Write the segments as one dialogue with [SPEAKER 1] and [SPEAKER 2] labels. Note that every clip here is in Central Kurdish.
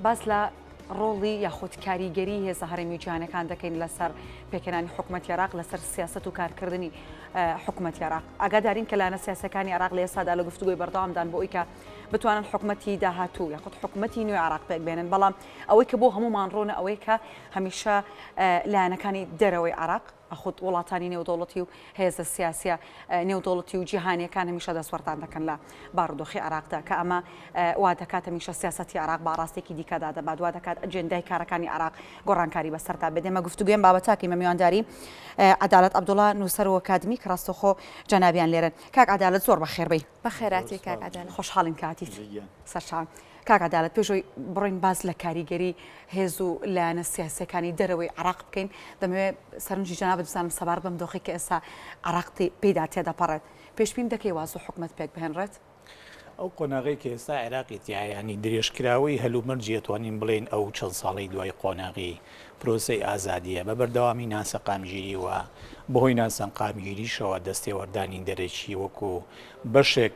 [SPEAKER 1] باس لە ڕۆڵی یاخود کاریگەری هێزە هەرێمی جیهانەکان دەکەین لەسەر پێکەنانی حکوومەت عێراق لەسەر سیاست و کارکردنی حکوومەت عێراق. ئاگادارین کە لایەنە سیاسەکانی عێراق لە ئێستادا لە گفتوگۆی بەردەوامدان بۆ ئەوی کە بتوانن حکوومەتی داهاتوو یاخود حکوومەتی نوێ عێراق پێک بێنن، بەڵام ئەوەی کە بۆ هەمومان ڕۆنە ئەوەی کە هەمیشە لایەنەکانی دەرەوەی عێراق ئەخود وڵاتانی نێودەوڵەتی و هێزە سیاسیە نێودەوڵەتی و جیهانیەکان هەمیشە دەسوەردان دەکەن لە بارودۆخی عێراقدا کە ئەمە وا دەکات هەمیشە سیاسەتی عێراق باڕاستێکی دیکەدا دەبات، وا دەکات ئەجێندای کارەکانی عێراق گۆڕانکاری بەسەرتا بێت. ئێمە گفتوگوێن بابەتاکی مە میوانداری عەدالەت عەبدوڵڵا نووسەر و ئەکادمی کە ڕاستەوخۆ جەنابیان لێرن. کاک عەدالەت زۆر بەخێربەی.
[SPEAKER 2] بەخێراتی کاک عەدالەت.
[SPEAKER 1] خۆشحاڵین کاتیت سەرچاوم. کاک عەدالەت پێشەوەی بڕۆین باز لە کاریگەری هێز و لایەنە سیاسیەکانی دەرەوەی عێراق بکەین، دەمەوێت سەرنجی جەنابەت بزانم سەبار بەم دۆخی کە ئێستا عێراق پێیدا تێدەپەڕێت، پێشبین دەکەی وازە حکوومەت پێک بهێنرێت؟
[SPEAKER 3] ئەو قۆناغی کە ئێستا عێراقی تایانی درێژکراوەی هەلومەرجی دەتوانین بڵێن ئەو چەند ساڵی دوای قۆناغی پرۆسەی ئازادیە بە بەردەوامی ناسەقامگیری و بەهۆی ناسەنقامگیریشەوە دەستێوەردانی دەرەکی وەکو بەشێک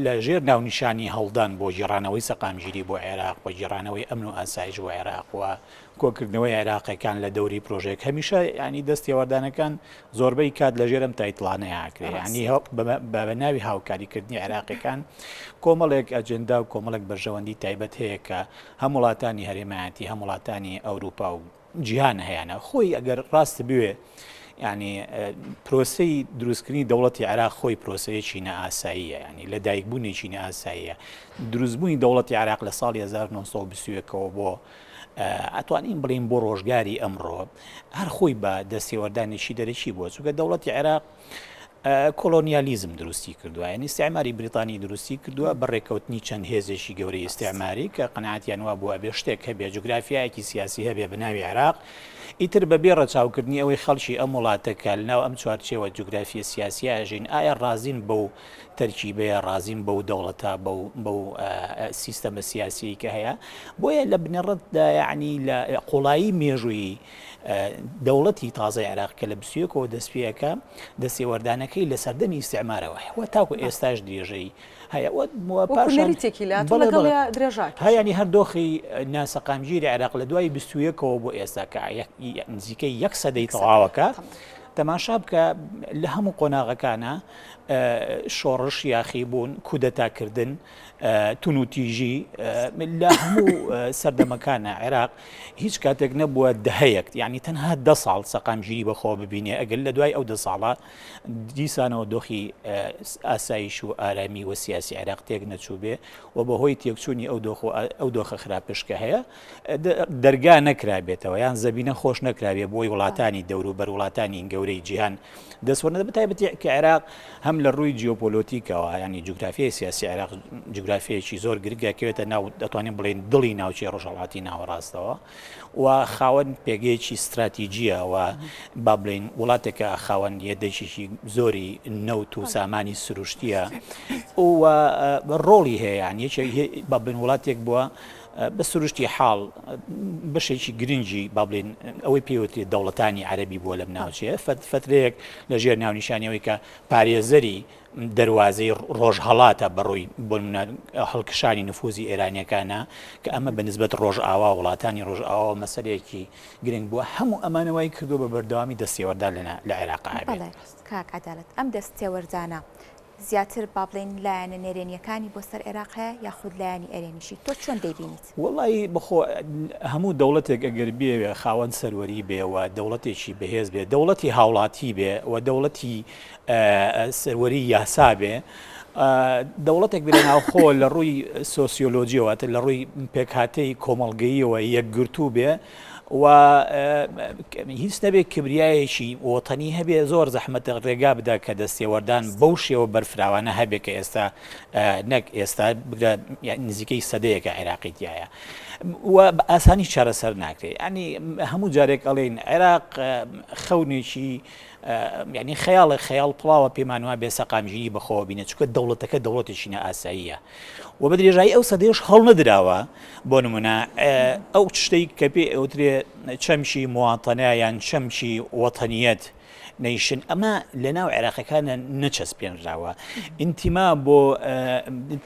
[SPEAKER 3] لە ژێر ناونیشانی هەڵدان بۆ جێڕانەوەی سەقامگیری بۆ عێراق و جێڕانەوەی ئەمن و ئاسایش بۆ عێراق و کۆکردنەوەی عێراقیەکان لە دەوری پرۆژێک هەمیشە ینی دەستێوەردانەکان زۆربەی کات لە ژێرم تایتڵانەیە ئاکرێ، ینی بە ناوی هاوکاریکردنی عێراقیەکان کۆمەڵێک ئەجندا و کۆمەڵێک بەرژەوەندی تایبەت هەیە کە هەم وڵاتانی هەرێمایەتی هەم وڵاتانی ئەوروپا و جیهان هەیەە. خۆی ئەگەر ڕاست بوێ ینی پرۆسەی دروستکردنی دەوڵەتی عێراق خۆی پرۆسەیەکی نەئاساییە، ینی لە دایکبوونێکی نەئاساییە. دروستبوونی دەوڵەتی عێراق لە ساڵی 1920ەوە بۆ ئەتوانین بڵین بۆ ڕۆژگاری ئەمڕۆ هەر خۆی بە دەستێوەردانێکی دەرەکی بووە، چونکە دەوڵەتی عێراق کۆلۆنیالیزم دروستی کردووە، ینی ئیستیعماری بریتانی دروستی کردووە بەڕێکەوتنی چەند هێزێکی گەورەی ئیستیعماری کە قەناعەتیان وا بووە بێ شتێک هەبێ جوگرافیایەکی سیاسی هەبێ بە ناوی عێراق، ئیتر بەبێ ڕەچاوکردنی ئەوەی خەڵکی ئەم وڵاتەکە لەناو ئەم چوارچێوە جوگرافیە سیاسی ئاژین ئایا ڕازین بەو تەرکیبەیە، ڕازین بەو دەوڵەتە بەو سیستەمە سیاسی کە هەیە، بۆیە لە بنەڕەتدا یعنی لە قوڵایی مێژووی دەوڵەتی تازای عێراق کە لە بسوویەکەوە دەستپێەکە دەستێوەردانەکەی لە سەردەمی ئیستیعمارەوە وە تاکو ئێستاش درێژەی هەیە هەیەنی هەردۆخی ناسەقامگیری عێراق لە دوای بستویەکەوە بۆ ئێستا کە نزیکەی 1 سەدەی تەواوەکە تەماشا بکە لە هەموو قۆناغەکانە شۆڕش یاخیبوون کودەتاکردن تونوتیژی لە هەموو سەردەمەکانە عێراق هیچ کاتێک نەبووە دەهەیەک، یعنی تەنها 10 ساڵ سەقامگیری بەخۆ ببینێ ئەگەر لە دوای ئەو 10 ساڵە دیسانەوە دۆخی ئاسایش و ئارامی و سیاسی عێراق تێک نەچوو بێ و بەهۆی تێکچوونی ئەو دۆخە خراپشکە هەیە دەرگا نەکرابێتەوە یان زەبینە خۆش نەکرابێ بۆی وڵاتانی دەوروبەر وڵاتانی گەورەی جیهان دەسوەرنە بەتایبەتی کە عێراق هەم لە ڕووی جیۆپۆلۆتیکەوە ینی جوگرافیای سیاسی عێراق جوگرافیەکی زۆر گرنگەکەوێتە ناو دەتوانین بڵێن دڵی ناوچەی ڕۆژهەڵاتی ناوەڕاستەوە و خاوەن پێگەیەکی استراتیجیە و با بڵێن وڵاتێکە خاوەن یەدەشێکی زۆری نەوت و سامانی سروشتیە و ڕۆڵی هەیە یەکێک با بڵێن وڵاتێک بووە بە سروشتی حاڵ بەشێکی گرنگی با بڵێن ئەوەی پێوتری دەوڵەتانی عەرەبی بووە لەم ناوچەیە فترەیەک لە ژێر ناونیشانیەوەی کە پارێزەری دەواازەی ڕۆژهەڵاتە بەڕووی بۆ هەڵکشانی نفوزی ئێرانیەکانە کە ئەمە بەنسبەت ڕۆژئاوا وڵاتانی ڕۆژئاوا مەسەلەیەکی گرنگ بووە هەموو ئەمانەوەی کردو بە بەردەوامی دەستێوەردا لە عێراق هەبێت.
[SPEAKER 2] کاک عەدالەت ئەم دەستێوەردانە زیاتر با بڵێن لایەنە نێرێنیەکانی بۆ سەر عێراق هەیە یاخود لایەنی ئەرێنیشی تۆ چۆن دەیبینیت؟
[SPEAKER 3] وەڵی بخۆ هەموو دەوڵەتێک ئەگەر بێ خاوەن سەروەری بێەوە دەوڵەتێکی بەهێز بێ دەوڵەتی هاوڵاتی بێ و دەوڵەتی سەروەری یاسا بێ دەوڵەتێک بێ ناوخۆ لە ڕووی سۆسیۆلۆجیەوەتە لە ڕووی پێکهاتەی کۆمەڵگەییەوە یەکگرتوو بێ و هیچ نەبێت کبریایەکی وەتەنی هەبێ زۆر زەحمەتە ڕێگا بدە کە دەستێوەردان بەو شێوە بەرفراوانە هەبێت کە ئێستا نەک ئێستا نزیکەی سەدەیەکە عێراقیتیایە و ئاسانی چارەسەر ناکرێت ینی هەموو جارێک ئەڵێن عێراق خەونێکی یعنی خەیاڵ پڵاوە پێمان وایە بێ سەقامگیری بەخۆوە بینێ چونکە دەوڵەتەکە دەوڵەتێکی نەئاساییە و بە درێژایی ئەو سەدەیەش هەڵ نەدراوە بۆ نمونە ئەو شتەی کە پێ ئەوترێ چەمشی مواتەنە یان چەمشی وەتەنیەت نیشن ئەمە لە ناو عێراقەکانە نەچەسپێنراوە ئینتیما بۆ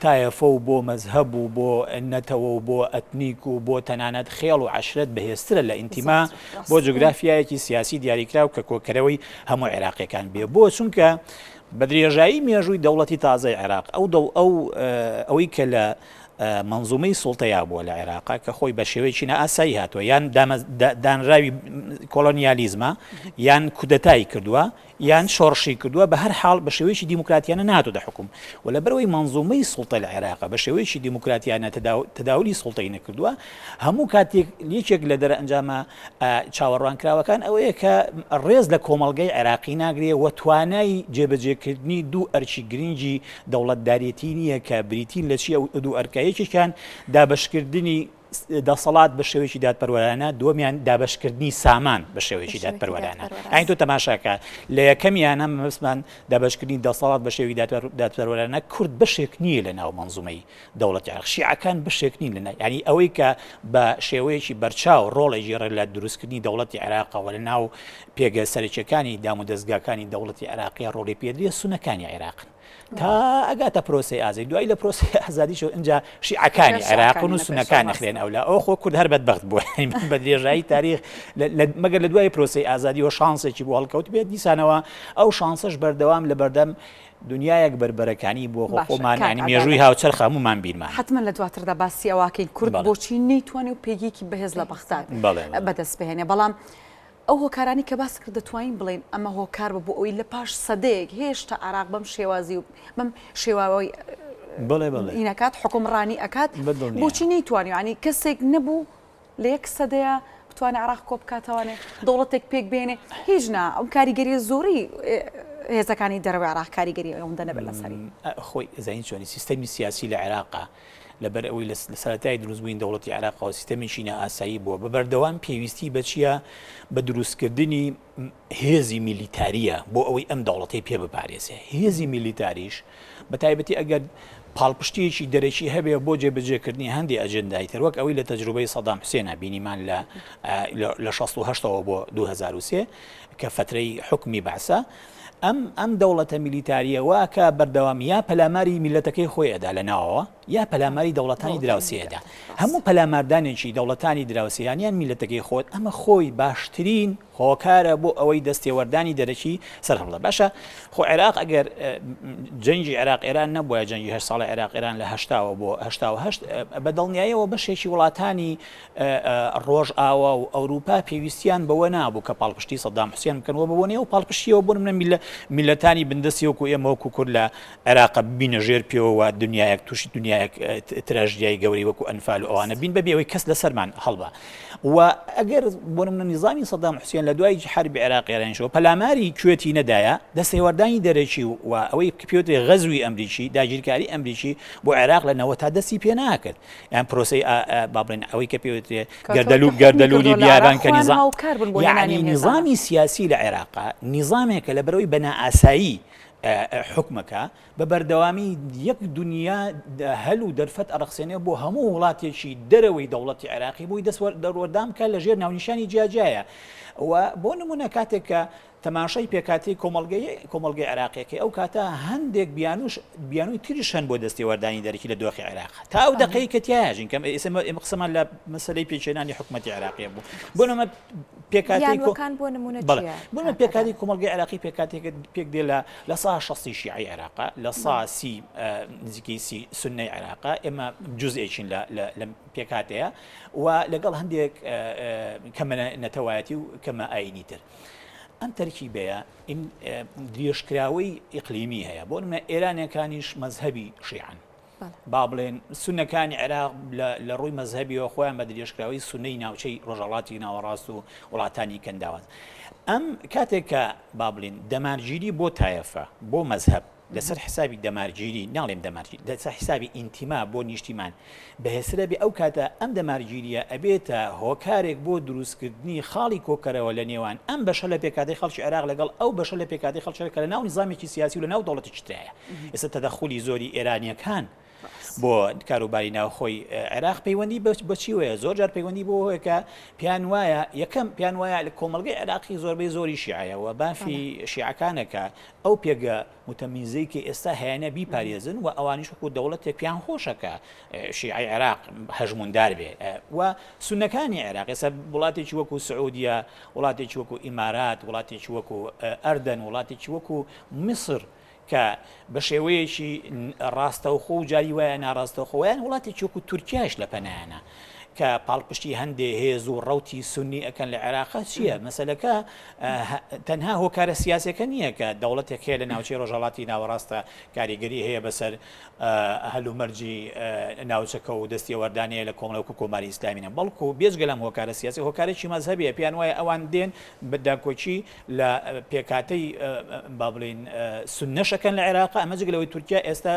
[SPEAKER 3] تایەفە و بۆ مەزهەب و بۆ نەتەوە و بۆ ئەتنیک و بۆ تەنانەت خێڵ و عەشرەت بەهێزترە لە ئینتیما بۆ جوگرافیایەکی سیاسی دیاریکراو کە کۆکەرەوەی هەموو عێراقیەکان بێ بۆ چونکە بە درێژایی مێژووی دەوڵەتی تازای عێراق ئەوەی کە لە منزومەی سوڵتەیە بووە لە عێراقا کە خۆی بە شێوەیەکی نەئاسایی هاتووە یان دانراوی کۆلۆنیالیزمە یان کودەتایی کردووە یان شۆڕشی کردووە بە هەر حاڵ بە شێوەیەکی دیموکراتیانە نهاتوو دەحکوم و لە بەرەوەی منزومەی سوڵتە لە عێراقا بە شێوەیەکی دیموکراتیانە تەداولی سوڵتەی نەکردووە هەموو کاتێک یەکێک لە دەرەنجامە چاوەڕوانکراوەکان ئەوەیە کە ڕێز لە کۆمەڵگەی عێراقی ناگرێ و توانای جێبەجێکردنی دوو ئەرچی گرنگی دەوڵەتدارێتی نییە کە بریتین لە چی ئەو دوو ئەرکایەکیان دابەشکردنی دەسەڵات بە شێوەیەکی دادپەروەرانە دووەمیان دابشکردنی سامان بە شێوەیەکی دادپەروەرانە ئاین تۆ تەماشاکە لە یەکەمیانە مەسمان دابشکردنی دەسەڵات بە شێوەی دادپەروەرانە کورد بەشێک نییە لە ناو منزومەی دەوڵەتی عێراق شیعەکان بەشێک نین لەناو ینی ئەوەی کە بە شێوەیەکی بەرچاو ڕۆڵێکی ڕێ لە دروستکردنی دەوڵەتی عێراقەوە لە ناو پێگە سەرچەکانی دام و دەستگاکانی دەوڵەتی عێراقی ڕۆڵی پێدرێ سونەکانی عێراقن تا ئەگاتە پرۆسی ئازادی دوای لە پرۆسی ئازادیش اینجا شیعەکانی عێراقن و سونەکان نەخرێن ئەو لە ئەو خۆ کورد هەر بەدبەخت بووە بە درێژایی تاریخ مەگەر لە دوای پرۆسی ئازادی و شانسێکی بۆ هەڵکەوت بێت دیسانەوە ئەو شانسەش بەردەوام لە بەردەم دنیایەک بربەرەکانی بۆ خۆمان ینی مێژووی هاوچەرخ هەمومان بیرمان
[SPEAKER 1] حتمما لە دواتردا باسی ئەواکەین کورد بۆچی نەیتوانێت و پێگێکی بەهێز لە بەختات بەدەست بهێنێ بەڵام ئەو هۆکارانی کە باس کرد دەتوانین بڵێن ئەمە هۆکار بە بۆ ئەوی لە پاش سەدەیەک هێشتا عێراق بەم شێوازی و بەم شێواوەی ئینەکات حکومڕانی ئەکات بۆچی نەیتوانێت ینی کەسێک نەبوو لە یەک سەدەیە بتوانێت عێراق کۆ بکاتەوانێ دەوڵەتێک پێک بێنێ هیچ نا ئەم کاریگەری زۆری هێزەکانی دەرەوەی عێراق کاریگەری ئەوەندە نەبێت لەسەری
[SPEAKER 3] خۆی زین چۆنی سیستەمی سیاسی لە عێراقا لەبەر ئەوەی لە سەرەتای دروستبووین دەوڵەتی عێراقەوە سیستەمێکی نەئاسایی بووە بە بەردەوام پێویستی بە چیە بە دروستکردنی هێزی میلیتاریە بۆ ئەوەی ئەم دەوڵەتی پێ بپارێزێ هێزی میلیتاریش بە تایبەتی ئەگەر پاڵپشتیەکی دەرەکی هەبێ بۆ جێبەجێکردنی هەندی ئەجندای تر وەک ئەوەی لە تەجروبەی سەدام حوسێنە بینیمان لە 68ەوە بۆ 2003 کە فترەی حکمی بەعسە ئەم دەوڵەتە میلیتاریە واکە بەردەوام یا پەلاماری میلەتەکەی خۆی ئەدا لە ناوەوە یا پەلاماری دەوڵەتانی دراوسێدا هەموو پەلاماردانێکی دەوڵەتانی دراوسیانیان میلەتەکەی خۆت ئەمە خۆی باشترین هۆکارە بۆ ئەوەی دەستێوەردانی دەرەکی سەرهەڵدە باشە خۆ عێراق ئەگەر جەنگی عێراق ئێران نەبووە جەنگی 8 ساڵی عێراق ئێران لە 80ەوە بۆ 88 بە دڵنیاییەوە بەشێکی وڵاتانی ڕۆژئاوا و ئەوروپا پێویستیان بەوە نابوو کە پاڵپشتی سەدام حوسێن بکەنەوە بەوەنێ و پاڵپشتیەوە بۆ منە میلەتانی بندەسی وەکو ئێمە وەکو کورد لە عێراق بینە ژێر پێوە دنیایەک تووشی دنیایەک تراژدیای گەوری وەکو ئەنفال و ئەوانە بین بەبێ ئەوەی کەس لەسەرمان هەڵبە و ئەگەر بۆ منە نیزامی سەدام حوسێن لە دوای حربی عێراقی ئێرانیشەوە پەلاماری کوێتی نەدایە دەستێوەردانی دەرەکی و ئەوەی پێوتێ غەزوی ئەمریکی داگیرکاری ئەمریکی بۆ عێراق لەنەوە تا دەستی پێ ناکرد یان پرۆسەی بابڵێن ئەوەی کە پێوتێ گەردەلوولی بیابان کە نیزامی سیاسی لە عێراقا نیزامێکە لە بەرەوەی بەنائاسایی حکمەکە بە بەردەوامی یەک دنیا هەل و دەرفەت ئەرەخسێنێ بۆ هەموو وڵاتێکی دەرەوەی دەوڵەتی عێراقی بۆی دەوەردام کە لە ژێر ناونیشانی جیاجایە و بۆ نمونە کاتێک کە تەماشای پێکاتی کۆمەڵگەی عێراقیەکە ئەو کاتە هەندێک بیانووی تریش هەن بۆ دەستێوەردانی دەرەکی لە دۆخی عێراق تا ئەو دقەی کە تیاژین کەم ئێمە قسەمان لە مەسەلەی پێچێنانی حکومەتی عێراقیە بوو بۆ نەمە پێکاتی کۆمەڵگەی عێراقی پێکاتێکە پێک دێ لە سا 60 شیعی عێراقا لە سا 30 نزیکەی سونەی عێراقا ئێمە جزئێکین لە پێکاتەیە و لەگەڵ هەندێک کەمە نەتەوایەتی و کەمە ئاینی تر ئەم تەرکیبەیە درێژکراوەی ئیقلیمی هەیە بۆ نمونە ئێرانیەکانیش مەزهەبی شیعەن با بڵێن سونەکانی عێراق لە ڕووی مەزهەبیەوە خۆیان بە درێژکراوی سونەی ناوچەی ڕۆژهەڵاتی ناوەڕاست و وڵاتانی کەنداوات ئەم کاتێک کە با بڵێن دەمارگیری بۆ تایەفە بۆ مەزهەب لەسەر حسابی دەمارگیری ناڵێم دەمارگیری لەسەر حسابی ئینتیما بۆ نیشتیمان بەهێزترە بێ ئەو کاتە ئەم دەمارگیریە ئەبێتە هۆکارێک بۆ دروستکردنی خاڵی کۆکەرەوە لە نێوان ئەم بەشە لە پێکاتی خەڵکی عێراق لەگەڵ ئەو بەشە لە پێکاتی خەڵکە لە ناو نیزامێکی سیاسی و لە ناو دەوڵەتێکی ترایە ئێستا تەدەخولی زۆری ئێرانیەکان بۆ کاروباری ناوخۆی عێراق پەیوەندی بەچی وەیە زۆر جار پەیوەندی بۆ هەیە کە پیان وایە یەکەم پیان وایە لە کۆمەڵگەی عێراقی زۆربەی زۆری شیعەوە بافی شیعەکانەکە ئەو پێگە متەمیزەی کە ئێستا هەیەنە بیپارێزن و ئەوانیش وەکو دەوڵەتێک پیان خۆشەکە شیعەی عێراق هەژموندار بێ و سونەکانی عێراق ئێستا وڵاتێکی وەکو سعودیە وڵاتێکی وەکو ئیمارات وڵاتێکی وەکو ئەردەن وڵاتێکی وەکو میسر کە بە شێوەیەکی ڕاستەوخۆ و جاری وایە ناڕاستەوخۆیان وڵاتێکی وەکو تورکیاش لە پەنایانە کە پاڵپشتی هەندێک هێز و ڕەوتی سنی ئەەکەن لە عێراقا چییە مەسەلەکە تەنها هۆکارە سیاسەکە نییە کە دەوڵەتێک هەیە لە ناوچەی ڕۆژهەڵاتی ناوەڕاستە کاریگەری هەیە بەسەر هەلومەرجی ناوچەکە و دەستی وەردانەیە لە کۆمەڵە کۆماری ئیسلامینە بەڵکو بێجگە لەم هۆکارە سیاسی هۆکارێکی مەزهەبیە پیان وایە ئەوان دێن بەداکۆچی لە پێکاتەی با بڵێن سنەشەکەن لە عێراق ئەمە جگەلەوەی تورکیا ئێستا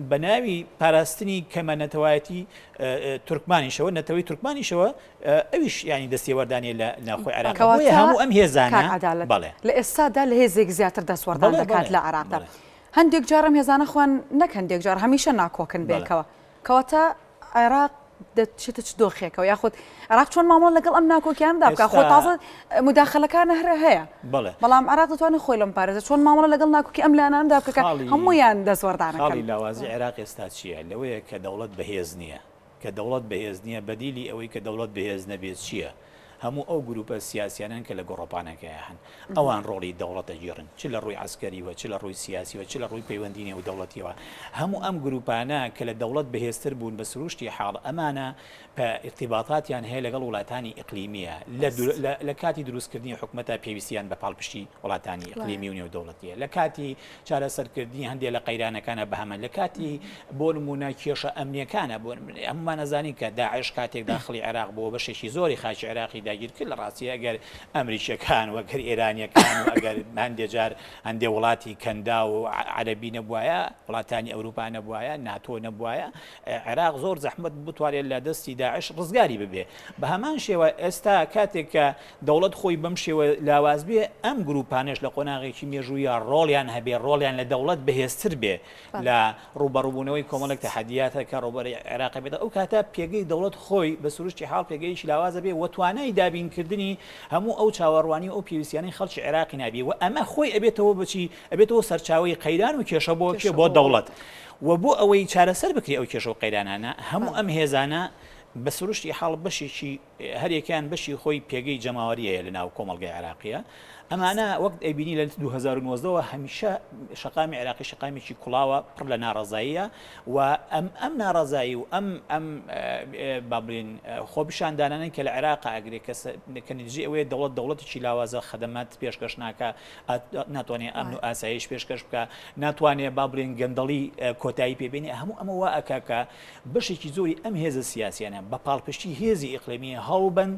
[SPEAKER 3] بە ناوی پاراستنی کەمە نەتەوایەتی تورکمانیشەوە نەتەوەی تورکمانیشەوە ئەویش ینی دەستی وەردانی لە ناوخۆی عێراق هەموو ئەم هێزانە
[SPEAKER 1] بەڵێ لە ئێستادا لە هێزێک زیاتر دەسوەردان دەکات لە عێراقدا هەندێک جارم هێزانە خوان نەک هەندێک جار هەمیشە ناکۆکن بێکەوە کەواتە عێراق دەچێتە چ دۆخێکەوە یاخود عێراق چۆن مامەڵە لەگەڵ ئەم ناکۆکیاندا بکە خۆ تازە مداخەلەکانە هەرە هەیە بەڵام عێراق دەتوانێت خۆی لەم پارێزە چۆن مامەڵە لەگەڵ ناکۆکی ئەم لایەناندا بکە هەموویان دەسوەردانەکەن
[SPEAKER 3] خاڵی لاوازی عێراق ئێستا چییە لەوەیە کە دەوڵەت بەهێز نییە کە دەوڵەت بەهێز نییە بەدیلی ئەوەی کە دەوڵەت بەهێز نەبێت چییە هەموو ئەو گروپە سیاسیانن کە لە گۆڕۆپانەکەی هەن ئەوان ڕۆڵی دەوڵەتە گیرن چ لە ڕووی عسکەریوە چ لە ڕووی سیاسیوە چ لە ڕووی پەیوەندینە و دەوڵەتیەوە هەموو ئەم گروپانە کە لە دەوڵەت بەهێزتر بوون بە سروشتی حاڵ ئەمانە ارتباطاتیان هەیە لەگەڵ وڵاتانی ئیقلیمیە لە کاتی دروستکردنی حکومەتە پێویستیان بە پاڵپشتی وڵاتانی ئیقلیمی و نێودەوڵەتیە لە کاتی چارەسەرکردنی هەندێک لە قەیرانەکانە بەهەمە لە کاتی بۆ نمونە کێشە ئەمنیەکانە بۆ ئەممان نەزانین کە داعش کاتێک داخلی عێراق بۆ بەشێکی زۆری خاکی عێراقی داگیر کرد لە ڕاستی ئەگەر ئەمریکیەکان وەگەر ئێرانیەکان و ئەگەر هەندێک جار هەندێک وڵاتی کەندا و عەرەبی نەبووایە وڵاتانی ئەوروپا نەبووایە ناتۆ نەبووایە عێراق زۆر زەحمەت بتوانێت لە دەستی داعش ڕزگاری ببێ بە هەمان شێوە ئێستا کاتێک کە دەوڵەت خۆی بەم شێوە لاواز بێ ئەم گروپانش لە قۆناغێکی مێژوویە ڕۆڵیان هەبێ ڕۆڵیان لە دەوڵەت بەهێزتر بێ لە ڕوبەڕووبوونەوەی کۆمەڵێک تەحەدیاتە کە ڕۆبەری عێراق بێت ئەو کاتە پێگەی دەوڵەت خۆی بە سروشتی حاڵ پێگەیشی لاوازە بێ و توانای دابینکردنی هەموو ئەو چاوەڕوانی ئەو پێویستیانەی خەڵکی عێراقی نابێ و ئەمە خۆی ئەبێتەوە بچی ئەبێتەوە سەرچاوی قەیران و کێشە بۆ دەوڵەت و بۆ ئەوەی چارەسەر بکری ئەو کێشە و قەیرانانە هەموو ئەم هێزانە بە سروشتی حاڵ بەشێکی هەرێکیان بەشی خۆی پێگەی جەماوەریەیە لە ناو کۆمەڵگەی عێراقیە ئەمانە وەک ئەیبینی لە 2009ەوە هەمیشە شەقامی عێراقی شەقامێکی کوڵاوە پڕ لە ناڕەزاییە و ئەم ناڕەزایی و ئەم بابلین خۆپیشاندانانەی کە لە عێراق ئەگرێ کە نتیجەی ئەوەیە دەوڵەتێکی لاوازە خەدەمات پێشکەش ناکە ناتوانێت ئەمن و ئاسایش پێشکەش بکە ناتوانێت بابلین گەندەڵی کۆتایی پێبێنێ هەموو ئەمەوە ئەکاکە بەشێکی زۆری ئەم هێزە سیاسیانە بە پاڵپشتی هێزی ئیقلیمی هەڵبن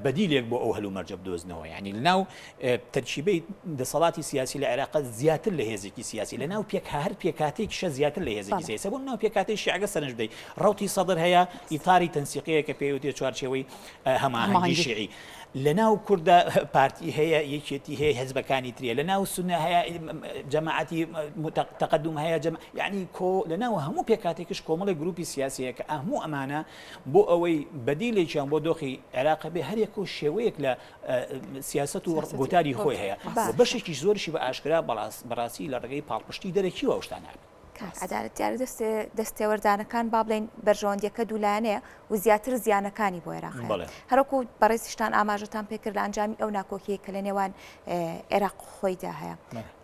[SPEAKER 3] بەدیلێک بۆ ئەو هەلومەرجە بدۆزنەوە یعنی لەناو تەرکیبەی دەسەڵاتی سیاسی لە عێراق زیاتر لە هێزێکی سیاسی لەناو هەر پێکاتێکیشە زیاتر لە هێزێکی سیاسی بۆ ناو پێکاتی شیعەکە سەرنج بدەیت ڕەوتی سەدر هەیە ئیتاری تەنسیقەیە کە پێوتێ چوارچێوەی هەماهەنگی شیعی لەناو کوردە پارتی هەیە یەکێتی هەیە حزبەکانی تریە لەناو سونە هەیە جەماعەتی تەقەدوم هەیە یعنی لەناو هەموو پێکاتێکش کۆمەڵی گروپی سیاسیە کە هەموو ئەمانە بۆ ئەوەی بەدیلێکیان بۆ دۆخی عێراق بێ هەرێک و شێوەیەک لە سیاست و گۆتاری خۆی هەیە بەشێکی زۆرشی بە ئاشکرا بەڕاستی لە ڕێگەی پاڵپشتی دەرەکیوە شتانە
[SPEAKER 2] عدالت دیارە دەستێوەردانەکان با بڵێن بەرژەوەندیەکە دوولانەیە و زیاتر زیانەکانی بۆ عێراق هەروەکو بەڕێزیشتان ئاماژەتان پێکرد لە ئەنجامی ئەو ناکۆکیە کە لە نێوان عێراق خۆیدا هەیە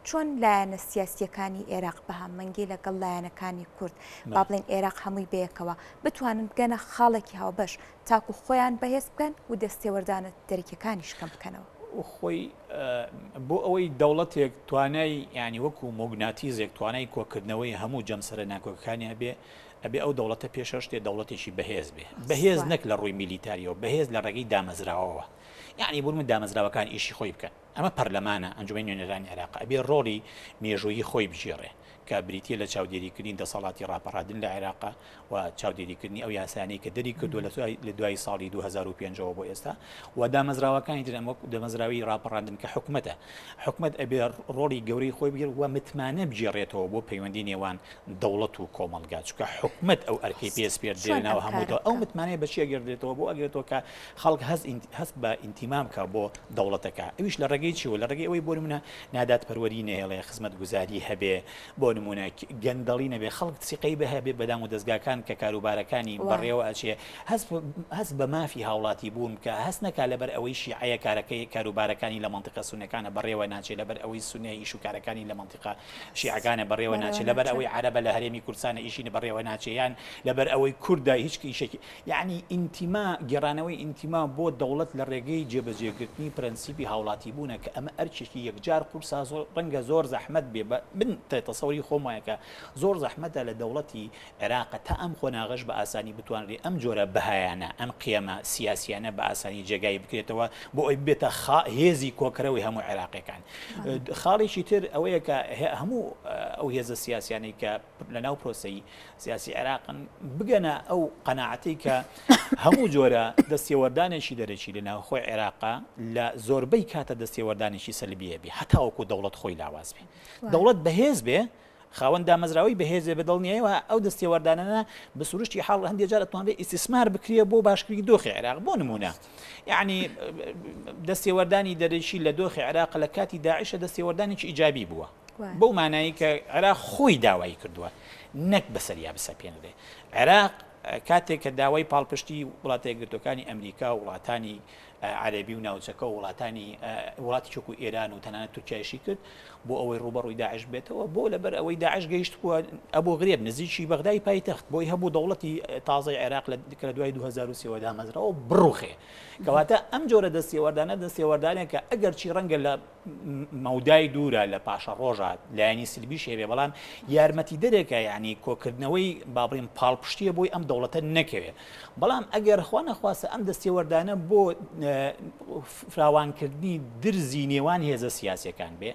[SPEAKER 2] چۆن لایەنە سیاسیەکانی عێراق بە هەمەنگی لەگەڵ لایەنەکانی کورد با بڵێن عێراق هەمووی بەیەکەوە بتوانن بگەنە خاڵێکی هاوبەش تاکو خۆیان بەهێز بکەن و دەستێوەردانە دەرەکیەکانیش کەم بکەنەوە
[SPEAKER 3] خۆی بۆ ئەوەی دەوڵەتێک توانای ینی وەکو مۆگناتیزێک توانای کۆکردنەوەی هەموو جەمسەرە ناکۆکەکانی ئەبێ ئەو دەوڵەتە پێشە شتێ دەوڵەتێکی بەهێز بێ بەهێز نەک لە ڕووی میلیتاریەوە بەهێز لە ڕێگەی دامەزراوەوە یعنی بۆ من دامەزراوەکان ئیشی خۆی بکەن ئەمە پەرلەمانە ئەنجومەی نوێنەرانی عێراق ئەبێ ڕۆڵی مێژوویی خۆی بژێڕێ کە بریتە لە چاودێریکردنی دەسەڵاتی ڕاپەڕادن لە عێراق و چاودێریکردنی ئەو یاسانەی کە دەری کردووە لە دوای ساڵی 2005 بۆ ئێستا و دامەزراوەکانی تر ئەمە دەمەزراوی ڕاپەڕاندن کە حکومەت ئەبێ ڕۆڵی گەورەی خۆی بگیر و متمانە بگێڕێتەوە بۆ پەیوەندی نێوان دەوڵەت و کۆمەڵگا چونکە حکومەت ئەو ئەرکەی پێسپێر دێناوە هەمووتەوە ئەو متمانەیە بەچی ئەگەردێتەوە بۆ ئەگرێتەوە کە خەڵک هەست بە ئینتیمام کە بۆ دەوڵەتەکە ئەویش لە ڕێگەی چیوە لە ڕێگەی ئەوەی بۆ نمونە نادات پەروەری نهێڵێ خزمەت گوزاری هەبێ بۆ نمونە گەندەڵی نەبێ خەڵک سیقەی بە هەبێ بەدام و دەستگاکان کە کاروبارەکانی بەڕێوە ئەچێ هەست بە مافی هاوڵاتی بوون کە هەست نەکا لەبەر ئەوەی شیعەیە کارەکەی کاروبارەکانی لە منطقە سونەکانە بەڕێوە ناچێت لەبەر ئەوەی سونەی ئیش و کارەکانی لە منطقە شیعەکانە بەڕێوە ناچێت لەبەر ئەوەی عەرەبە لە هەرێمی کوردستانە ئیشی بەڕێوە ناچێیان لەبەر ئەوەی کوردە هیچ ئیشێکی یعنی ئینتیما گێڕانەوەی ئینتیما بۆ دەوڵەت لە ڕێگەی جێبەجێگرتنی پرەنسیپی هاوڵاتی بوونە کە ئەمە ئەرچێکی یەکجار قورسا ڕەنگە زۆر زەحمەت بێ بن تەسەوری خۆم وایە کە زۆر زەحمەتە لە دەوڵەتی عێراق تا ئەم خۆناغەش بە ئاسانی بتوانێت ئەم جۆرە بەهایانە ئەم قیەمە سیاسیانە بە ئاسانی جێگای بکرێتەوە بۆ ئەوی بێتە هێزی کۆکەرەوەی هەموو عێراقیەکان خاڵێکی تر ئەوەیە کە هەموو ئەو هێزە سیاسیانەی کە لەناو پرۆسەی سیاسی عێراقن بگەنە ئەو قەناعەتی کە هەموو جۆرە دەستێوەردانێکی دەرەچی لە ناوخۆی عێراقا لە زۆربەی کاتە دەستێوەردانێکی سەلبیە بێ هەتاوەکو دەوڵەت خۆی لاواز بێ دەوڵەت بەهێز بێ خاوەن دامەزراوی بەهێزێ بەدڵنیایەوە ئەو دەستێوەردانانە بە سروشتی حاڵ هەندێک جار ئەتوانرێت ئیسtismار بکرێ بۆ باشکردنی دۆخی عێراق بۆ نمونە یعنی دەستێوەردانی دەرەشی لە دۆخی عێراق لە کاتی داعشە دەستێوەردانێکی ئیجابی بووە بەو مانایی کە عێراق خۆی داوای کردووە نەک بەسەریا بسەپێنرێ عێراق کاتێک کە داوای پاڵپشتی وڵاتە یەکگرتوەکانی ئەمریکا و وڵاتانی عەرەبی و ناوچەکە و وڵاتی چووک و ئێران و تەنانەت تورکیایشی کرد بۆ ئەوەی ڕوبەڕووی داعش بێتەوە بۆ لەبەر ئەوەی داعش گەیشت بووە ئەبوو غرێب نزیکی بەغدای پایتەخت بۆی هەبوو دەوڵەتی تازای عێراق لە دوای 2023 دامەزراوە بڕوخێ کەواتە ئەم جۆرە دەستێوەردانە دەستێوەردانێک کە ئەگەر چی ڕەنگە لە مەودای دوورە لە پاشە ڕۆژات لایەنی سلبی شێبێ بەڵام یارمەتی دەرێکە یعنی کۆکردنەوەی بابڕین پاڵپشتیە بۆی ئەم دەوڵەتە نەکەوێت بەڵام ئەگەر خوا نەخواسە ئەم دەستێوەردانە بۆ فراوانکردنی درزی نێوان هێزە سیاسیەکان بێ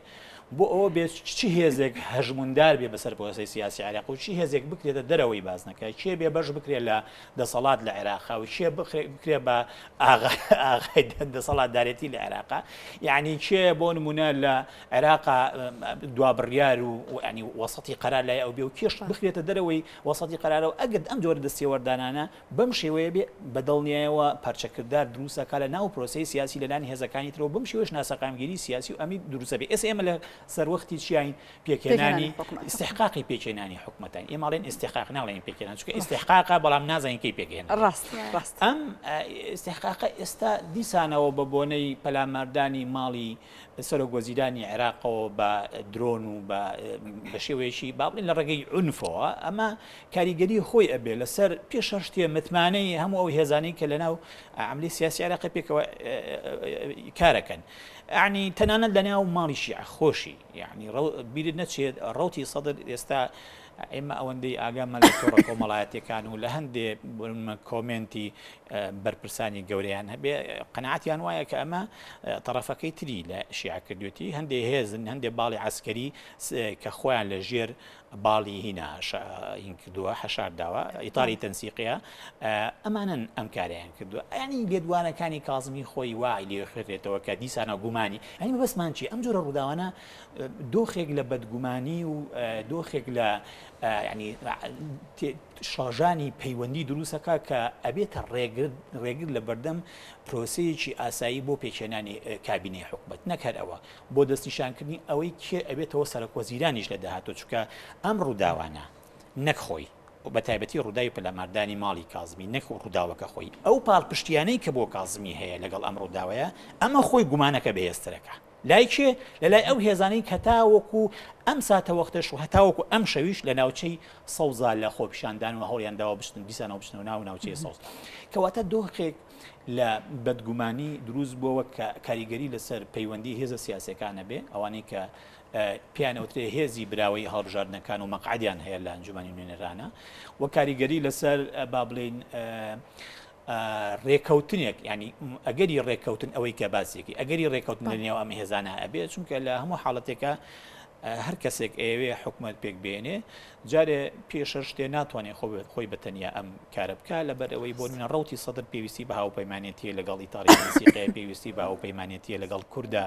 [SPEAKER 3] بۆ ئەوە بێت چی هێزێک هەژموندار بێ بەسەر پرۆسەی سیاسی عێراق و چی هێزێک بکرێتە دەرەوەی بازنەکە چێ بێ بەش بکرێت لە دەسەڵات لە عێراقا و چێ بکرێت بە ئاغای دەسەڵاتدارێتی لە عێراقا یعنی چێ بۆ نمونە لە عێراقا دوابڕیار و ینی وەسەتی قەرار لای ئەو بێ و کێش بخرێتە دەرەوەی وەسەتی قەرارەوە ئەگەر ئەم جۆرە دەستێوەردانانە بەم شێوەیە بێ بەدڵنیایەوە پارچەکردار دروستەکە لە ناو پرۆسەی سیاسی لەلایەن هێزەکانی ترەوە بەم شێوەش ناسەقامگیری سیاسی و ئەمی دروستە بێ ئێمە لە سەروەختی چیاین پێکێنانی استحقاقی پێکێنانی حکومەتان ئێماڵێن استحقاق ناڵێن پێکێنان چونکە استحقاقا بەڵام نازانین کەی پێکێن
[SPEAKER 1] ڕاست
[SPEAKER 3] ئەم استحقاقە ئێستا دیسانەوە بە بۆنەی پەلاماردانی ماڵی سەرۆکوەزیرانی عێراقەوە بە درۆن و بە شێوەیەکی باڵین لە ڕێگەی عنفەوە ئەمە کاریگەری خۆی ئەبێ لەسەر پێشە شتێ متمانەی هەموو ئەو هێزانەی کە لەناو عملی سیاسی عێراقی پێکەوە کارەکەن عنی تەنانەت لەناو ماڵی شیعە خۆشی یعنی بیرت نەچێت ڕوتی سەدر ئێستا ئێمە ئەوەندەی ئاگامە لە تۆڕە کۆمەڵایەتەکان و لە هەندێک کۆمنتی بەرپرسانی گەورەیان هەبێ قەناعەتیان وایە کە ئەمە تەرەفەکەی تری لە شیعە کردوێتی هەندێک هێزن هەندێک باڵی عەسکەری کە خۆیان لە ژێر باڵی هینا هین کردووە حەشار داوە ئیتاری تەنسیقیە ئەمانن ئەم کاریان کردووە ینی لێدوانەکانی کازمی خۆی وای لێ خوێتەوە کە دیسانە گومانی ئەنی بەسمان چی ئەم جۆرە ڕووداوانە دۆخێک لە بەدگومانی و دۆخێک لە ینی شاژانی پەیوەندی دروستەکە کە ئەبێتە ڕێگر لە بەردەم پرۆسەیەکی ئاسایی بۆ پێکێنانی کابینەی حکومەت نەکەر ئەوە بۆ دەستنیشانکردنی ئەوەی کێ ئەبێتەوە سەرۆکوەزیرانیش لە داهاتوە چونکە ئەم ڕووداوانە نەکخۆی بە تایبەتی ڕووداوی پەلاماردانی ماڵی کازمی نەک ڕووداوەکە خۆی ئەو پاڵپشتیانەی کە بۆ کازمی هەیە لەگەڵ ئەم ڕووداوەیە ئەمە خۆی گومانەکە بەهێزترەکە لایکێ لەلای ئەو هێزانەی کەتاوەکو ئەم ساتە وەختەش و هەتاوەکو ئەم شەویش لە ناوچەی سەوزا لە خۆپیشاندان و هەوڵیانداوە بشتن دیسانەوە بشتنەوە ناوچەی سەوز کەواتە دۆخێک لە بەدگومانی دروست بووەوە کە کاریگەری لەسەر پەیوەندی هێزە سیاسەکانە بێ ئەوانەی کە پیانەوترێ هێزی براوەی هەڵبژاردنەکان و مەقعدیان هەیە لە ئەنجومەنی نوێنەرانە و کاریگەری لەسەر با بڵێن ڕێکەوتنێک ینی ئەگەری ڕێکەوتن ئەوەی کە باسێکی ئەگەری ڕێکەوتن لە نێو ئەمە هێزانە ئەبێت چونکە لە هەموو حاڵەتێکە هەر کەسێک ئێوێ حکومت پێک بێنێ جارێ پێشەر شتێ ناتوانێت خۆی بەتەنیا ئەم کارە بکە لەبەر ئەوەی بۆ منە ڕوتی سەدر پێویستی بە هاوپەیمانێتیە لەگەڵ ئیتاڵی موسیقی پێویستی بە هاوپەیمانێتیە لەگەڵ کووردا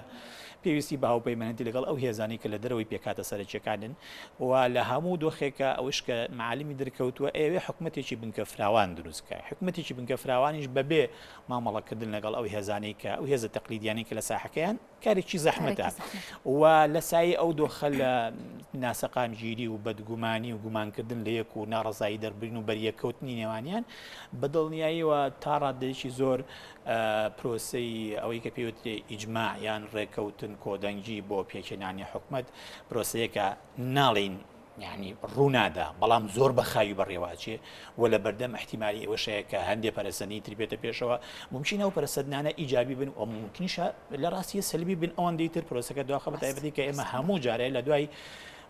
[SPEAKER 3] پێویستی بە هاوپەیمانێتی لەگەڵ ئەو هێزانی کە لە دەرەوەی پێکاتە سەرچەکانن و لە هەموو دۆخێکە ئەوش کە معالمی دەرکەوتووە ئێوێ حکومەتێکی بنکە فراوان دروستکە حکومەتێکی بنکە فراوانیش بەبێ مامەڵەکردن لەگەڵ ئەو هێزانی کە ئەو هێزە تەقلیدیانی کە لە ساحەکەیان کارێکی زەحمەتە و لە سایه ئەو دۆخە لە ناسەقامگیری و بەدگومانی و گومانکردن لە یەک و ناڕزایی دەربرین و بەریەکەوتنی نێوانیان بەدڵنیاییەوە تا ڕادێکی زۆر پرۆسەی ئەوەی کە پێوتێ ئیجماع یان ڕێکەوتن کۆدەنگی بۆ پێکێنانی حکومت پرۆسەیەکە ناڵین یعنی ڕوونادا بەڵام زۆر بەخاوی بەڕێواچێ و لە بەردەم احتیمالی ئەوەشەیە کە هەندێک پەرسەنی تری بێتە پێشەوە ممکنە و پەرسەدنانە ئیجابی بن و ممکنیشە لە ڕاستیە سەلبی بن ئەوەندەی تر پرۆسەکە دواخە بەتایبەتی کە ئێمە هەموو جارێ لە دوای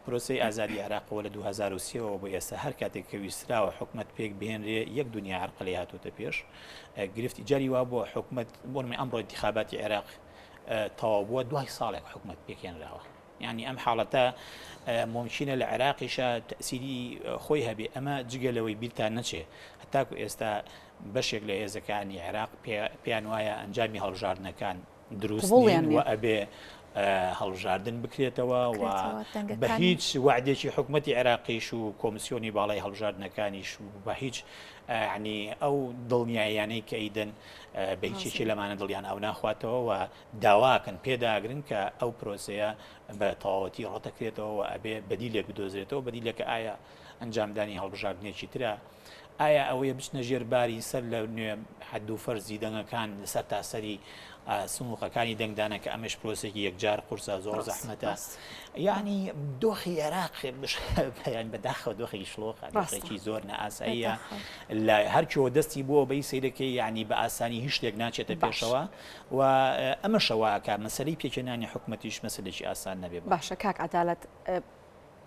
[SPEAKER 3] پرۆسەی ئازادی عێراقەوە لە 2023ەوە بۆ ئێستا هەر کاتێک کە ویستراوە حکومت پێک بهێنرێ یەک دنیا عەرقەڵی هاتووەتە پێش گرفتی جاری وا بۆ حکومت بۆ ئەمڕۆ انتخاباتی عێراق تەواو بووە دوای ساڵێک حکومت پێکێنراوە يعني ئەم حاڵەتە ممکنە لە عێراقیشە تەسیری خۆی هەبێ ئەمە جگەلەوەی بیرتان نەچێ هەتاکو ئێستا بەشێک لە هێزەکانی عێراق پێیان وایە ئەنجامی هەڵبژاردنەکان دروست و ئەبێ هەڵبژاردن بکرێتەوە و بە هیچ وعدێکی حکومەتی عێراقیش و کۆمسیۆنی باڵای هەڵبژاردنەکانیش بە هیچ ینی ئەو دڵنیایانەی کە ئیدەن بە هیچێکی لەمانە دڵیان ئەو ناخواتەوە و داواکەن پێداگرن کە ئەو پرۆسەیە بە تەواوەتی ڕەتەکرێتەوە و ئەبێ بەدیلێک بدۆزرێتەوە بەدیلەکە ئایا ئەنجامدانی هەڵبژاردنێکی ترە ئایا ئەوەیە بچنە ژێرباری سەر لە نوێ حد و فەرزی دەنگەکان لەسەر تاسەری سنووقەکانی دەنگدانە کە ئەمەش پرۆسێکی یەکجار قورسە زۆر زەحمەتە یعنی دۆخی عێراق بەیان بەداخەوە دۆخی شلۆخە دۆخێکی زۆر نائاساییە لە هەرکیەوە دەستی بۆ بەی سەیرەکەی یعنی بە ئاسانی هیچ شتێک ناچێتە پێشەوە و ئەمەشەوەکە مەسەلەی پێکێنانی حکومەتیش مەسەلێکی ئاسان نەبێت
[SPEAKER 1] باشە کاک عەدالەت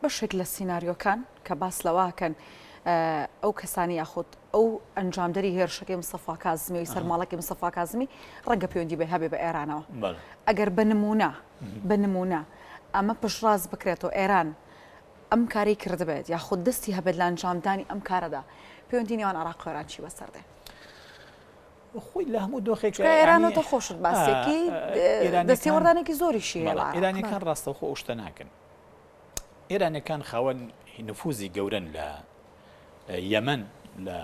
[SPEAKER 1] بەشێک لە سیناریۆکان کە باس لەواکەن ئەو کەسانی یاخود ئەو ئەنجامدەری هێرشەکەی مستەفا کازمی و سەرماڵەکی مستەفا کازمی ڕەنگە پەیوەندی بێ هەبێ بە ئێرانەوە ئەگەر بە نمونە ئەمە پشتڕاست بکرێتەوە ئێران ئەم کاری کردبێت یاخود دەستی هەبێت لە ئەنجامدانی ئەم کارەدا پەیوەندی نێوان عێراق و ئێران چی بەسەردێ
[SPEAKER 3] خۆی لە هەموو دۆخێک
[SPEAKER 1] ئێرانەوە خۆشت باسێکی دەستێوەردانێکی زۆریشی
[SPEAKER 3] ئێرانیەکان ڕاستەوخۆ شتە ناکەن ئێرانەکان خاوەن نفوزی گەورن لە یەمەن لە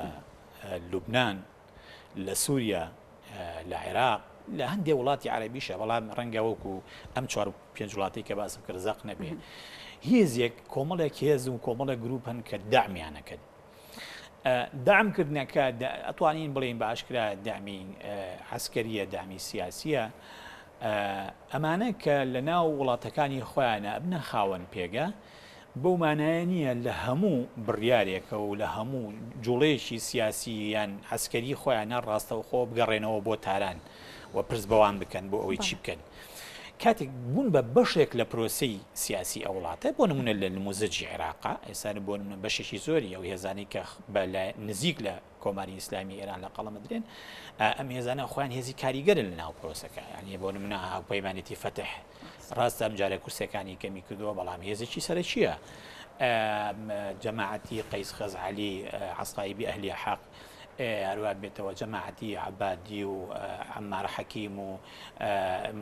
[SPEAKER 3] لوبنان لە سووریا لە عێراق لە هەندێک وڵاتی عەرەبیشە بەڵام ڕەنگە وەکو ئەم 4-5 وڵاتی کە باسم کرد زەق نەبێ هێزێک کۆمەڵێک هێز و کۆمەڵێک گروپ هەن کە داعمیانەکەن داعمکردنەکە ئەتوانین بڵێن بە ئاشکرا دامی عەسکەریە دامی سیاسیە ئەمانە کە لە ناو وڵاتەکانی خۆیانە ئەبنە خاوەن پێگە بەو مانایە نییە لە هەموو بڕیارێکە و لە هەموو جوڵەیەکی سیاسی یان عەسکەری خۆیانە ڕاستەوخۆ بگەڕێنەوە بۆ تاران و پرس بەوان بکەن بۆ ئەوەی چی بکەن کاتێک بوون بە بەشێک لە پرۆسەی سیاسی ئەو وڵاتە بۆ نمونە لە نموزەجی عێراقا ئێستا بۆ نمونە بەشێکی زۆری ئەو هێزانی کە نزیک لە کۆماری ئیسلامی ئێران لە قەڵەمە درێن ئەم هێزانە خۆیان هێزی کاریگەرن لە ناو پرۆسەکە یعنی بۆ نمونە هاوپەیمانێتی فەتح ڕاستە ئەم جارە کورسەکانی کەمی کردووە بەڵام هێزێکی سەرەکیە جەماعەتی قەیس خەزعەلی عەسقایبی ئەهلی حەق هەروە بێتەوە جەماعەتی عەبادی و عەمار حەکیم و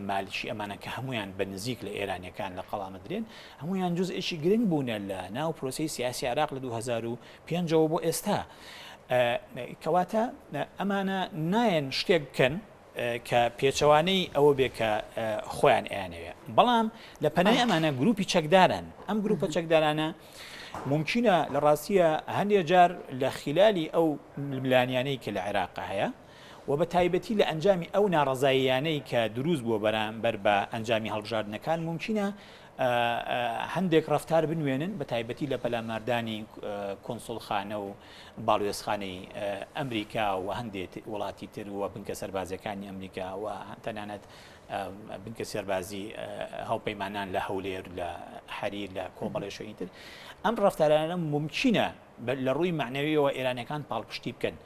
[SPEAKER 3] مالیشی ئەمانە کە هەمویان بە نزیک لە ئێرانیەکان لە قەڵامە درێن هەمویان جزئێکی گرنگ بوونە لە ناو پرۆسەی سیاسی عێراق لە 2005ەوە بۆ ئێستا کەواتە ئەمانە نایەن شتێک بکەن کە پێچەوانەی ئەوە بێ کە خۆیان ئەیانەوێ بەڵام لە پەنای ئەمانە گروپی چەکدارن ئەم گروپە چەکدارانە ممکنە لە ڕاستیە هەندێک جار لە خلالی ئەو ملانیانەی کە لە عێراق هەیە و بە تایبەتی لە ئەنجامی ئەو ناڕەزاییانەی کە دروست بووە بەرامبەر بە ئەنجامی هەڵبژاردنەکان ممکنە هەندێک ڕەفتار بنوێنن بە تایبەتی لە پەلاماردانی کۆنسڵخانە و باڵوێزخانەی ئەمریکا و هەندێک وڵاتی تر و بنکە سەربازەکانی ئەمریکا و تەنانەت بنکە سەربازی هاوپەیمانان لە هەولێر لە حەریر لە کۆمەڵێشەوەی تر ئەم ڕەفتارانە ممکنە لە ڕووی معنەویەوە ئێرانەکان پاڵپشتی بکەن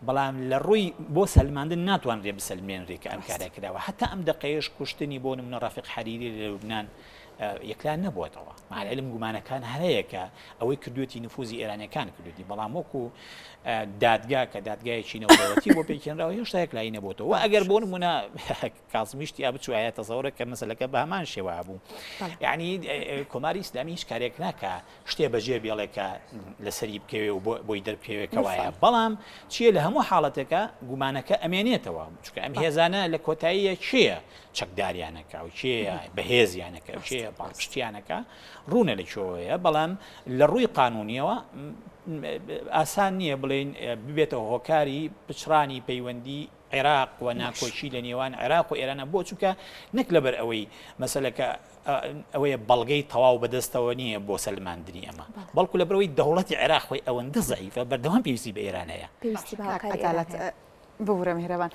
[SPEAKER 3] بەڵام لە ڕووی بۆ سەلماندن ناتوانرێ بسەلمێنرێ کە ئەم کارە کراوە هەتا ئەم دقەیەش کوشتنی بۆ نمونە ڕەفیق حەریری لە لوبنان یەکلان نەبووەتەوە معلم گومانەکان هەرەیەکە ئەوەی کردوێتی نفوزی ئێرانەکان کردوێتی بەڵام وەکو دادگا کە دادگایەکی نەوەتی بۆ پێکێنراوە هێشتا یەکلایی نەبووەوە و ئەگەر بۆ نمونە کاسمیشتی یا بچوایە تەزەورە کە مەسەلەکە بە هەمان شێوە بوو یعنی کۆماری ئیسلامی هیچ کارێک ناکە شتێ بەجێ بێڵێکە لەسەری بکەوێ و بۆی دەربکەوێتەوەیە بەڵام چیە لە هەموو حاڵەتێکە گومانەکە ئەمێنێتەوە چونکە ئەم هێزانە لە کۆتاییە چییە چەکداریانەکە و چیە بەهێزیانەکە و چیە پاڵپشتیانەکە ڕوونە لەکۆیە بەڵام لە ڕووی قانونیەوە ئاسان نییە بڵێن ببێتەوە هۆکاری پچڕانی پەیوەندی عێراق و ناکۆچی لە نێوان عێراق و ئێرانە بۆ چونکە نەک لەبەر ئەوەی مەسەلەکە ئەوەیە بەڵگەی تەواو بەدەستەوە نییە بۆ سەلماندنی ئەمە بەڵکو لەبەرەوەی دەوڵەتی عێراقی ئەوەندە زەعیفە بەردەوام پێویستی بە ئێرانەیە
[SPEAKER 1] بورە میهرەبان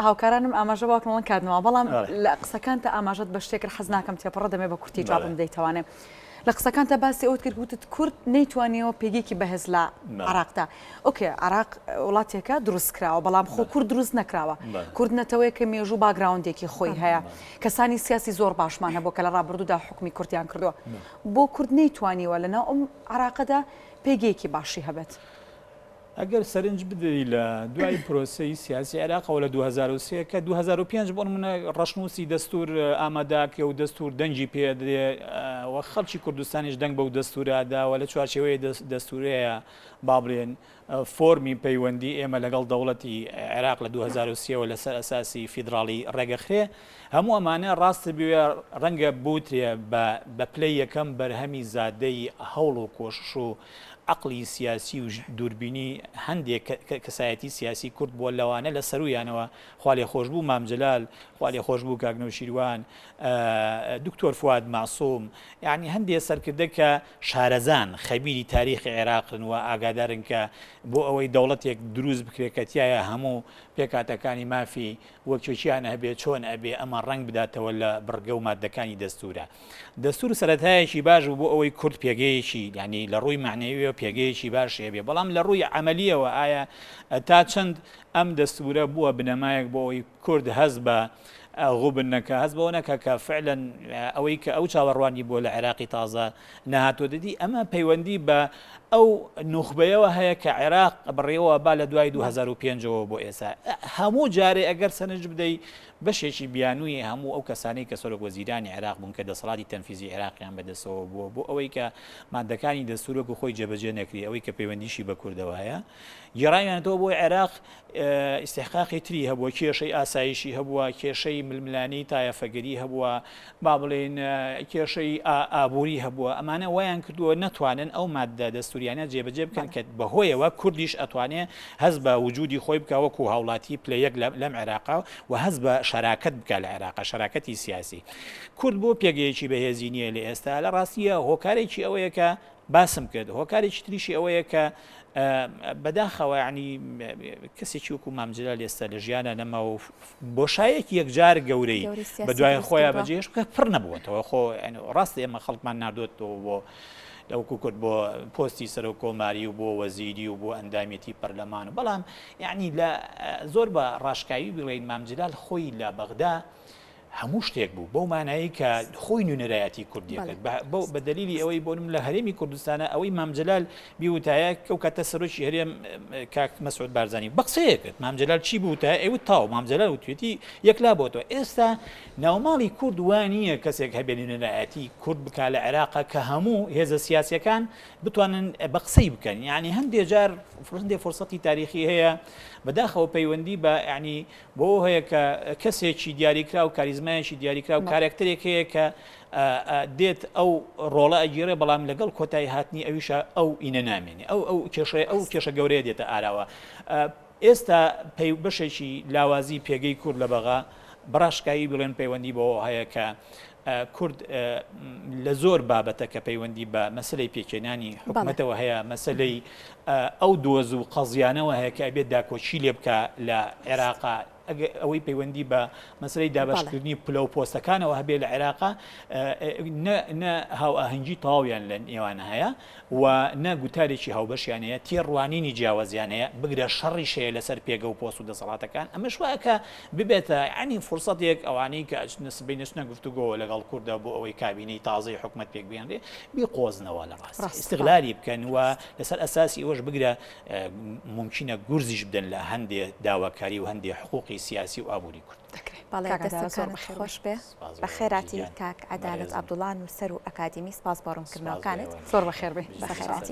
[SPEAKER 1] هاوکارانم ئاماژە باوکڵەن کاتنەوە بەڵام لە قسەکانتە ئاماژەت بە شتێک حەز ناکەم تێپەڕە دەمێ بە کورتی جوابم دەیتوانێت لە قسەکانتە باسی ئەوت کرد وتت کورد نەیتوانیەوە پێگێکی بەهێز لە عراقدا ئۆکێ عراق وڵاتێکە دروست کراوە بەڵام خۆ کورد دروست نەکراوە کورد نەتەوەیە کە مێژوو باگراوندێکی خۆی هەیە کەسانی سیاسی زۆر باشمان هەبوو کە لە ڕابردوودا حکومی کوردیان کردووە بۆ کورد نەیتوانیوە لەناو ئەم عراقەدا پێگەیەکی باشی هەبێت
[SPEAKER 3] ئەگەر سەرنج بدەی لە دوای پرۆسی سیاسی عێراقەوە لە 2023 کە 2005 بۆ منە ڕەشنووسی دەستور ئاماداکە و دەستور دەنگی پێدرێ و خەڵکی کوردستانیش دەنگ بەو دەستوراداوە لە چوارچێوەیە دەستورەیە با بڵێن فۆرمی پەیوەندی ئێمە لەگەڵ دەوڵەتی عێراق لە 2023 لەسەر ئەساسی فیدراڵی ڕێگەخرێ هەموو ئەمانە ڕاستە بوێ ڕەنگە بوترێ بە پلەی یەکەم بەرهەمی زادەی هەوڵ و کۆشش و عقلی سیاسی و دووربینی هەندێک کەسایەتی سیاسی کورد بۆ لەوانە لە سەرویانەوە خوا خۆشببوو مامجلال خوا خۆشببوو کاگنە و شیروان دکتۆر فواد معسووم یعنی هەندێک سەرکردە کە شارەزان خەبیری تاریخی عێراقن و ئاگادارن کە بۆ ئەوەی دەوڵەتێک دروست بکرێکەتیایە هەموو پێکاتەکانی مافی وەکێکیان هەبێ چۆن ئەبێ ئەمە ڕنگ بداتەوە لە بڕگە و مادەکانی دەستورە دەستور سەرەتایەکی باش بۆ ئەوەی کورد پێگەیەکی ینی لە ڕووی معنەوی پێگەیەکی باش هەبێ بەڵام لە ڕووی عملیەوە ئایا تا چەند ئەم دەستورە بووە بنەمایەک بۆ ئەوی کورد هەز بە غوبنەکە هەست بەوە نەکە کە فعلەن ئەوەی کە ئەو چاوەڕوانی بۆ لە عێراقی تازە نەهاتۆ دەدی ئەمە پەیوەندی بە ئەو نوخبەیەوە هەیە کە عێراق بڕێەوە با لە دوای 2005ەوە بۆ ئێستا هەموو جارێ ئەگەر سەرنج بدەی بەشێکی بیانووی هەموو ئەو کەسانەی کە سەرۆک وەزیرانی عێراق بوون کە دەسەڵاتی تەنفیزی عێراقیان بەدەستەوە بووە بۆ ئەوەی کە مادەکانی دەستورۆک و خۆی جێبەجێ نەکری ئەوەی کە پەیوەندیشی بە کوردەوە هەیە گێڕایانەوە بۆی عێراق ئیستحقاقی تری هەبووە کێشەی ئاسایشی هەبووە کێشەی ململانی تایەفەگەری هەبووە با بڵێن کێشەی ئابووری هەبووە ئەمانە وایان کردووە نەتوانن ئەو مادە دەستوریانە جێبەجێ بکەن کە بەهۆیەوە کوردیش ئەتوانێت هەز بە وجودی خۆی بکە وەکو هاوڵاتی پلەیەک لەم عێراقا و هەز بە شەراکەت بکە لە عێراقا شەراکەتی سیاسی کورد بۆ پێگەیەکی بەهێزی نییە لە ئێستا لە ڕاستیە هۆکارێکی ئەوەیە کە باسم کرد هۆکارێکی تریشی ئەوەیە کە بەداخەوە ینی کەسێکی وەکو مامجلال ئێستا لە ژیانە نەما و بۆشایەکی یەکجار گەورەی بە دوای خۆیان بەجێش کە پڕ نەبووەتەوە خۆ ڕاست ئێمە خەڵکمان نردوێتەوە بۆ لەوکو کورد بۆ پۆستی سەرۆک کۆماری و بۆ وەزیری و بۆ ئەندامەتی پەرلەمان و بەڵام یعنی لە زۆر بە ڕاشکایی بڵێن مامجلال خۆی لە بەغدا هەموو شتێک بوو بەو مانایی کە خۆی نوێنەرایەتی کوردیەکەت بە دلیلی ئەوەی بۆنم لە هەرێمی کوردستانە ئەوەی مامجلال بیوتایە کەو کاتە سەرۆکی هەرێم کاک مەسعود بارزانی بە قسەیەکرد مامجلال چی بووتە ئەوت تاو مامجلال وتوێتی یەکلا بۆتەوە ئێستا ناوماڵی کورد وانییە کەسێک هەبێ نوێنەرایەتی کورد بکە لە عێراقا کە هەموو هێزە سیاسیەکان بتوانن بە قسەی بکەن یعنی هەندێک جار فرسەتی تاریخی هەیە بەداخەوە پەیوەندی بە ینی بۆ هەیە کە کەسێکی دیاریکرا و کاریزمایەکی دیاریکرا و کارکتەرێک هەیە کە دێت ئەو ڕۆڵە ئەگیرێ بەڵام لەگەڵ کۆتایی هاتنی ئەویشە ئەو ئینە نامێنێ ئەو کێشە گەورەیە دێتە ئاراوە ئێستا بەشێکی لاوازی پێگەی کورد لە بەغا بڕاشکایی بڵێن پەیوەندی بەوە هەیە کە کورد لە زۆر بابەتە کە پەیوەندی بە مەسلەی پێکێنانی حکوومەتەوە هەیە مەسلەی ئەو دۆز و قەزیانەوە هەیە کە ئەبێت داکۆچی لێ بکە لە عێراقا ئەوەی پەیوەندی بە مەسلەی دابەشکردنی پلە و پۆستەکانەوە هەبێ لە عێراقا هاو ئاهەنگی تەواویان لە نێوانە هەیە و نەگوتارێکی هاوبەشیان هەیە تێڕوانینی جیاوازیانەیە بگرە شەڕی شەیە لەسەر پێگە و پۆست و دەسەڵاتەکان ئەمەش وایە کە ببێتە ینی فرسەتێک ئەوانەی کە نسبەی نوێژنە گفتوگۆ لەگەڵ کوردە بۆ ئەوەی کابینەی تازەی حکومەت پێک بێنرێ بیقۆزنەوە لە ڕاست استغلالی بکەن و لەسەر ئەساسی ئەوەش بگرە ممکنە گورزیش بدەن لە هەندێ داواکاری و هەندێ حقوقی سیاسی و ئابووری کورد.
[SPEAKER 2] خۆش بێ بە خێراتی کاک عەدالەت عەبدوڵڵا نووسەر و ئەکادیمی سپاس بۆ ڕوونکردنەوەکانت
[SPEAKER 1] زۆر بەخێر بێ
[SPEAKER 2] بە خێراتی.